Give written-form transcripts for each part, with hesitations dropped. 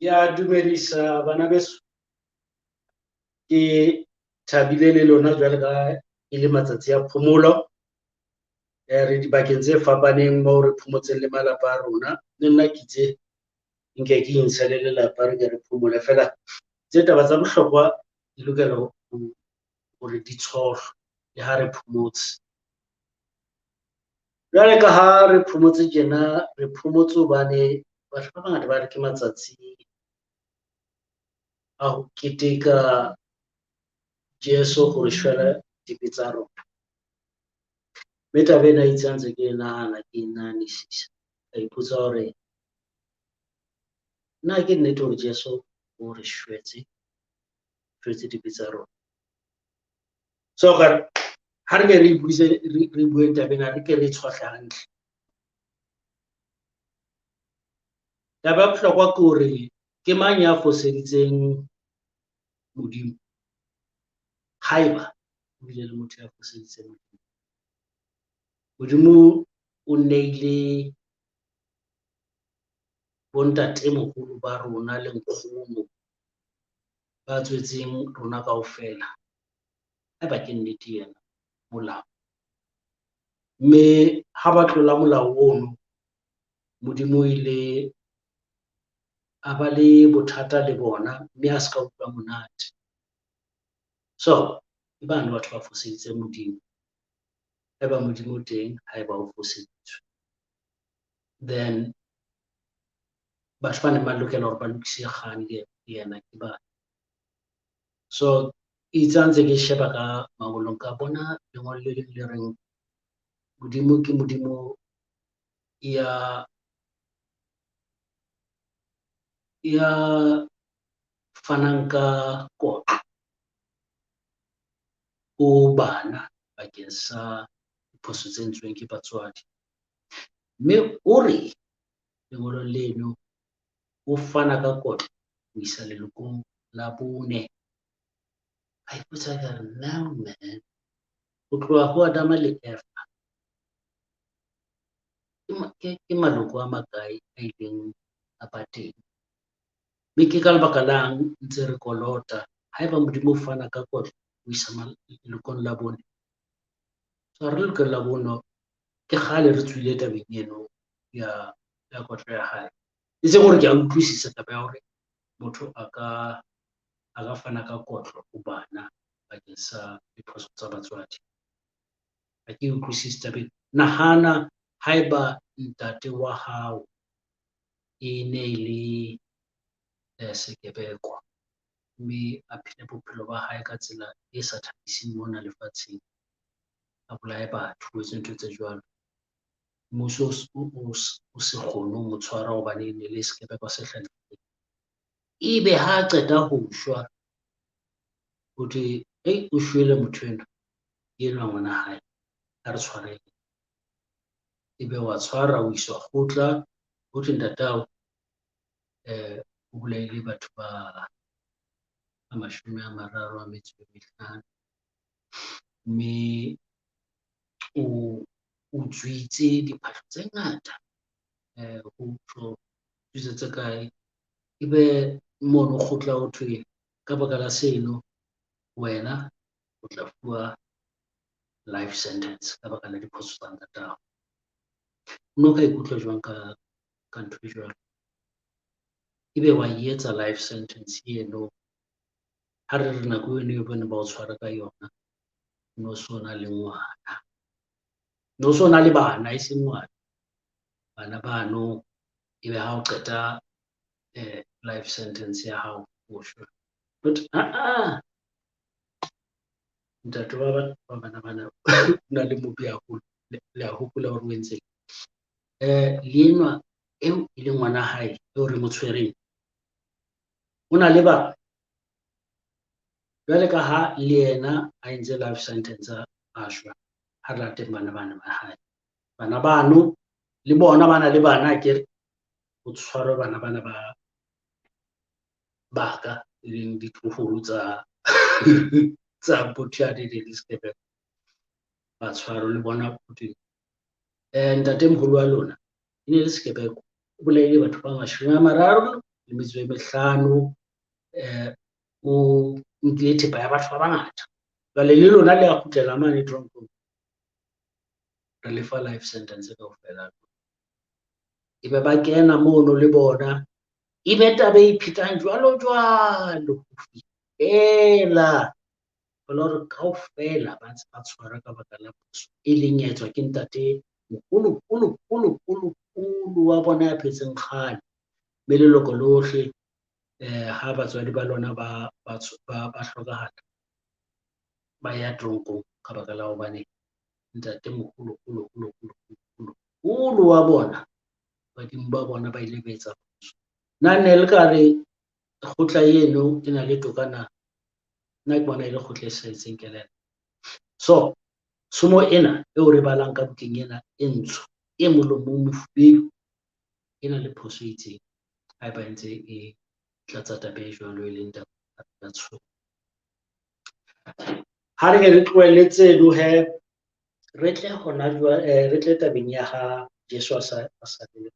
Ya dumedisa bana beso, ke thabile le lona jwale ka e le matsatsi a phomolo re dibakeng tse fapaneng moo re phomotseng le malapa a rona. Le nna ke itse nke ke intsha le lelapa re ke re phomole fela tse taba tsa bohlokwa di lokela hore di tshohlwe le ha re phomotse. Jwale ka ha re phomotse tjena, re phomotse hobane batho ba bangata ba re ke matsatsi a ho keteka Jesu hore shwela dibe tsa rona. Mme taba ena itse ha ntse ke nahana ke nahanisisa ka ipotsa hore na ke nnete hore Jesu o re shwetse dibe tsa rona. So ha re ke re bue taba ena, re ke re tshwahle hantle. Taba ya bohlokwa ke hore ke mang ya foseditseng Modimo? Haeba o bile le motho ya foseditseng Modimo, Modimo o neile bontatemoholo ba rona le nkgono ba tswetseng rona kaofela, haeba ke nnete yena molao. Mme ha ba tlola molao ono, Modimo o ile a ba le bothata le bona, mme a ska utlwa monate. So ke bana batho ba foseditseng Modimo? Haeba Modimo o teng, haeba o foseditswe, then batho bana ba lokela hore ba lokise kgang le yena ke ba. So itse ha ntse ke sheba ka mangolong ka bona lengolo le leng le reng Modimo ke Modimo ya fanang ka kotlo ho bana bakeng sa diphoso tse entsweng ke batswadi. Mme o re lengolo leno o fana ka kotlo ho isa lelokong la bone. I ipotsa ka re now man, ho tloha ho Adama le Eva, ke maloko a makae a ileng a ba teng? Mme ke ka lebaka lang ntse re kolota haeba Modimo o fana ka kotlo ho isa lelokong la bone. So re lelokong la bono ke kgale re tswile tabeng eno ya kotlo ya hae. E seng hore ke a utlwisisa taba ya hore motho a ka fana ka kotlo ho bana bakeng sa diphoso tsa batswadi. Ha ke utlwisisi tabeng. Nahana haeba ntate wa hao e ne le sekebekwa, mme a phele bophelo ba hae ka tsela e sa thabising mona lefatsheng, a bolaye batho, o etse ntho tse jwalo. Mmuso o se kgone ho mo tshwara hobane e ne le sekebekwa se hlalefileng. Ebe ha qeta ho shwa, ho thwe o shwele motho enwa ngwana hae, a re tshwareng. Ebe wa tshwara, o iswa kgotla, ho thwe ntate hao o bolaile batho ba 35, mme o utswitse diphahlo tse ngata, ho tjho tse kae. Ebe mono kgotla ho thwe ka baka la seno wena o tla fuwa life sentence ka baka la diphoso tsa ntate hao. O no ka ikutlwa jwang ka ntho e jwalo? Ebe wa etsa life sentence eno, ha re re nako eno e bone ba o tshwara ka yona, no so na le ngwana, no so na le bana, e seng ngwana, bana bano. Ebe ha o qeta life sentence ya hao o shwa. But ntate wa bana o na le mobe haholo, le a hopola hore o entse lenwa eo e le ngwana hae eo re mo tshwereng, o na le bana. Jwale ka ha le yena a entse life sentence a shwa, ha re lateng bana ba hae, bana bano le bona ba na le bana akere, ho tshwarwe bana ba ka, e leng ditloholo tsa Bothiyadi le Sekebekwa, ba tshwarwe le bona. Ho thwe ntatemoholo wa lona e ne le sekebekwa, o bolaile batho ba 34 le metso e mehlano o nkile thepa ya batho ba bangata. Jwale le lona le a kgutlela mane toronkong, re lefa life sentence kaofela. Ebe ba kena mono le bona, ebe taba e iphetang jwalo ho fihlela hore kaofela ba ntse ba tshwara ka baka la phoso e leng ya etswa ke ntate moholo wa bona ya phetseng kgale. Mme leloko lohle ha batswadi ba lona ba hlokahala, ba ya toronkong ka baka la hobane ntate moholo wa bona, badimo ba bona ba ile ba etsa phoso. Nna ne le ka re kgotla eno e na le tokana, nna ke bona e le kgotla e sa etseng kelello. So somo ena eo re balang ka bukeng ena e ntsho e molomong mofubedu e na le phoso e itseng haeba ntse e tlatsa taba e jwalo e leng taba ya tshomo. Ha re re tlohelle tseno he, re tle tabeng ya ha Jesu a sa le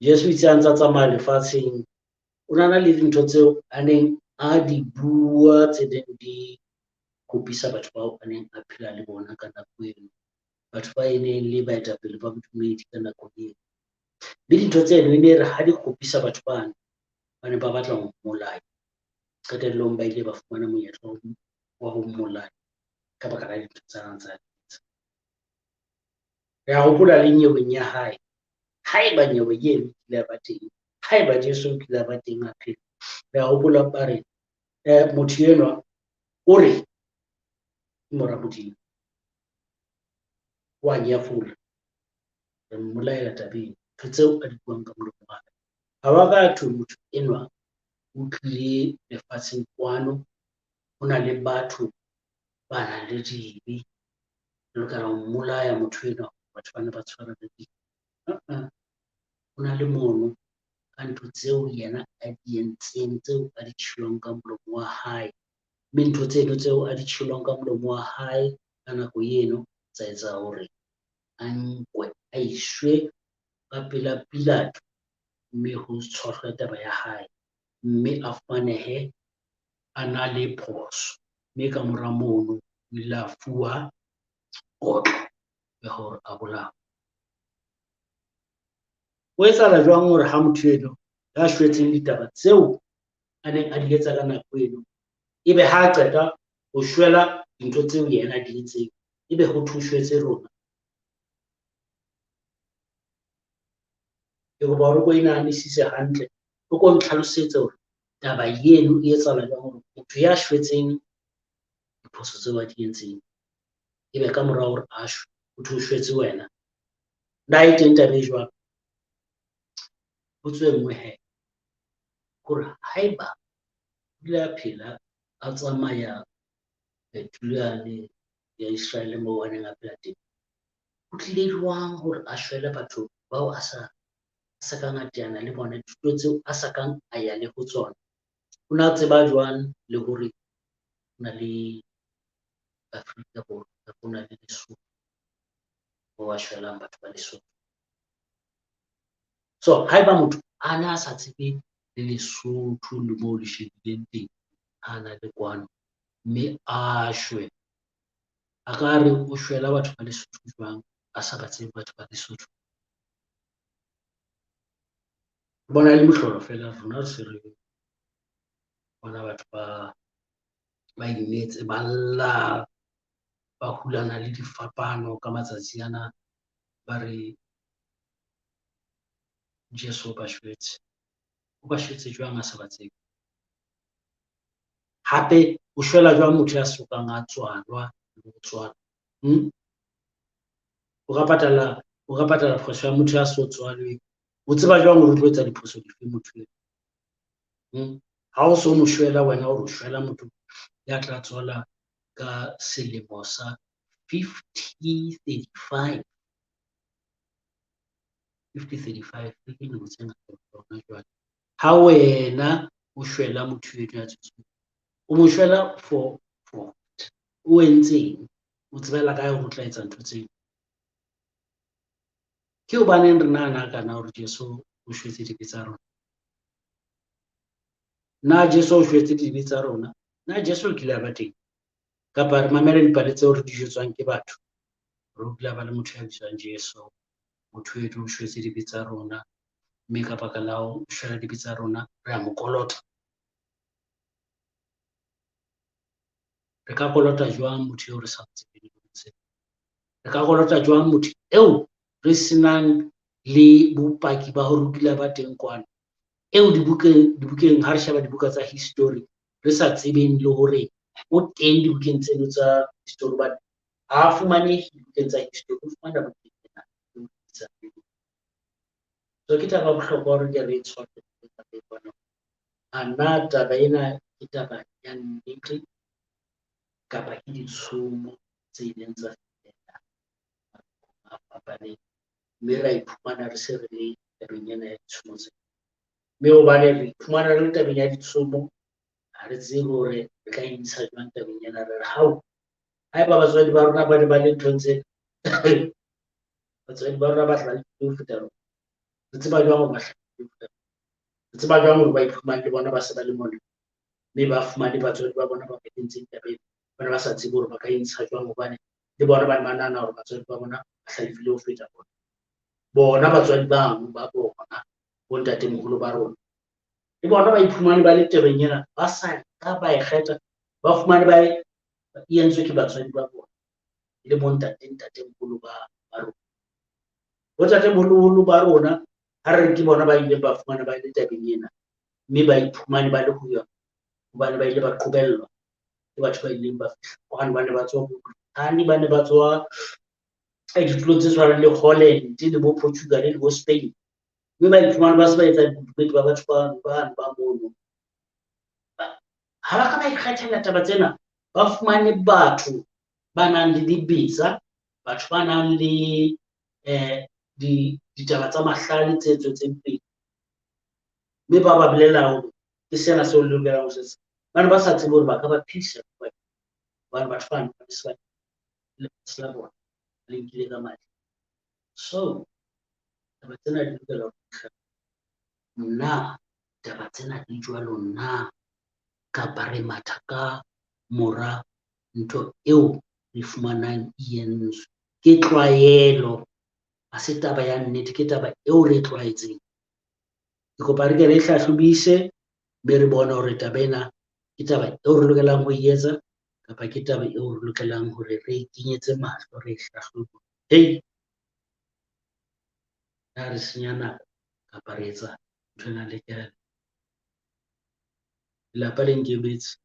Jesu itse a ntsa tsamaya lefatsheng, o nana le dintho tseo a neng a di bua tse neng di kopisa batho bao a neng a phela le bona ka nako eno, batho ba e neng le baetapele ba bodumedi ka nako eno. Le dintho tseno e ne re ha di kopisa batho bano ba ne ba batla ho mmolaya, qetellong ba ile ba fumana monyetla wa ho mmolaya ka baka la dintho tsa etsa. Re a hopola le nyeweng ya hae, haeba nyewe eno kile ba teng, haeba Jesu o kile ba teng a phela, re a hopola ba re motho enwa o re ke mora Modimo, wa nyafula, re mmolaela tabeng, ntho tseo a di buang ka molomo wa hae. Ha wa ka thwe motho enwa o tlile lefatsheng kwano, ho na le batho ba nang le dibe, re lokela ho mmolaya motho enwa, batho bana ba tshwara le dibe. Ho na le mono ka ntho tseo yena a di entseng, tseo a di tjhilweng ka molomo wa hae. Mme ntho tseno tseo a di tjhilweng ka molomo wa hae ka nako eno tsa etsa hore a nkwe a ishwe ka pela Pilato, mme ho tshwarwe taba ya hae, mme a fumanehe a na le phoso, mme ka mora mono o ile a fuwa kotlo ya hore a bolawe. Ho etsahala jwang hore ha motho eno ya shwetseng ditaba tseo a neng a di etsa ka nako eno, ebe ha qeta ho shwela dintho tseo yena di etseng, ebe ho thushwetse rona? Ke kopa hore o inahanisise hantle, o ko ntlhalosetse hore taba eno e etsahala jwang hore motho ya shwetseng diphoso tseo a di entseng, ebe ka mora hore a shwe ho thwe o shwetse wena. Na e teng taba e jwalo? Potso e nngwe hee, hore haeba o ile a phela a tsamaya tulo yane ya Israel moo a neng a phela teng, ho tlile jwang hore a shwele batho bao a sa kang a teana le bona, ditulo tseo a sa kang a ya le ho tsona? O na tseba jwang le hore ho na le Afrika Borwa, ho na le Lesotho moo a shwelang batho ba Lesotho? So haeba motho a na sa tsebe le Lesotho le moo le shebileng teng, a na le kwano, mme a shwe, a ka re o shwela batho ba Lesotho jwang a sa ba tsebe batho ba Lesotho? Bona le mohlolo feela, rona re se re bona batho ba inetse, ba lla, ba hulana le difapano ka matsatsi ana, ba re Jesu o ba shwetse. O ba shwetse jwang a sa ba tsebe? Hape o shwela jwang motho ya sokang a tswalwa le ho tswalwa? O ka patala phoso ya motho ya so tswalweng, o tseba jwang hore o tlo etsa diphoso dife motho eo? Ha o so mo shwela wena, o shwela motho ya tla tswala ka selemo sa 5035 ke dilemo tse ngata hona jwale. Ha wena o shwela motho eno ya tswetsweng, o mo shwela for o entseng? O tsebela kae hore o tla etsa ntho tseo? Ke hobaneng re nahana kana hore Jesu o shwetse dibe tsa rona. Na Jesu o shwetse dibe tsa rona? Na Jesu o kile a ba teng? Kapa re mamela dipale tseo re di jwetswang ke batho re utlwa ba le motho ya bitswang Jesu, motho eo o shwetse dibe tsa rona, mme ka baka la ho shwela dibe tsa rona re a mo kolota. Re ka kolota jwang motho eo re sa tsebeng? Re ka kolota jwang motho eo re senang le bopaki ba hore o kile a ba teng kwana, eo dibukeng ha re sheba dibuka tsa history re sa tsebeng le hore o teng dibukeng tseno tsa history, but ha fumanehe dibukeng tsa history, o fumana bukeng tsena. So ke taba ya bohlokwa hore ke re tshware ana taba ena ke taba ya nnete kapa ke ditshomo tse ileng tsa feta a fapaneng, mme ra iphumana re se re le tabeng ena ya ditshomo tsena. Mme hobane re iphumana re le tabeng ya ditshomo, ha re tsebe hore re ka intsha jwang tabeng ena. Re re hao haeba batswadi ba rona ba ne ba le nthong tse batswadi ba rona ba hlalefile ho feta rona, re tseba jwang hore ba hlalefile ho feta rona? Re tseba jwang hore ba iphumane le bona ba se ba le mona, mme ba fumane batswadi ba bona ba kentseng tabeng, bona ba sa tsebe hore ba ka intsha jwang, hobane le bona ba ne ba nahana hore batswadi ba bona ba hlalefile ho feta bona. Bona batswadi bano ba bona, bo ntatemoholo ba rona, le bona ba iphumane ba le tabeng ena, ba sa ka ba ikgetha, ba fumane ba entswe ke batswadi ba bona, le bo ntatemoholo ba rona. Bo ntatemoholo ba rona ha re ke bona ba ileng ba fumana ba le tabeng ena, mme ba iphumane ba le ho yona, hobane ba ile ba qobellwa ke batho ba ileng ba fihla kwana, ba ne ba tswa Britain, ba ne ba tswa ditulong tse tshwanang le Holland le bo Portugal le bo Spain, mme ba iphumane ba se ba etsa bodumedi ba batho ba mono. Ha ba ka ba ikgethela taba tsena, ba fumane batho ba nang le dibetsa, batho ba nang le ditaba tsa mahlale tse tswetseng pele, mme ba ba bolela hore ke sena seo le lokelang ho se etsa. Ba ne ba sa tsebe hore ba ka ba phedisa hobane batho bano ba se ba lefatshe la bona le nkile ka matla. So taba tsena di lokela ho na taba tsena di jwalo na, kapa re matha ka mora ntho eo re fumanang e entswe? Ke tlwaelo, ha se taba ya nnete, ke taba eo re tlwaetseng. Ke kopa re ke re hlahlobise, mme re bone hore taba ena ke taba eo re lokelang ho e etsa, kapa ke taba eo re lokelang hore re kenyetse mahlo, re hlahlobe. Hei, na re senya nako kapa re etsa ntho ena le kelello? Lelapa le nkemetse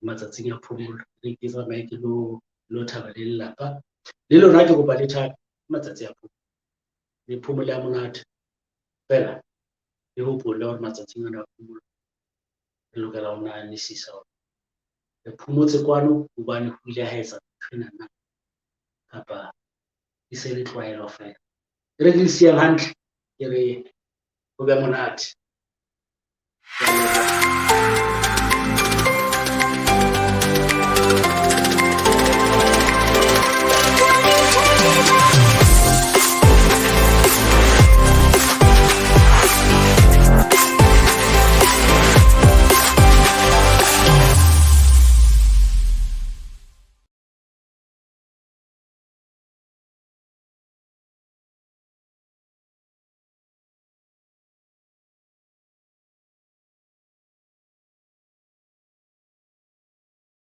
matsatsing a phomolo, re ke tsamaye ke lo thaba le lelapa, le lona ke kopa le thabe matsatsi a phomolo, le phomole ha monate fela, le hopole hore matsatsing ana a phomolo re lokela ho nahanisisa hore re phomotse kwano hobane ho ile ha etsa ntho enana, kapa e se le tlwaelo fela. E re ke le siyang hantle, ke re ho be monate.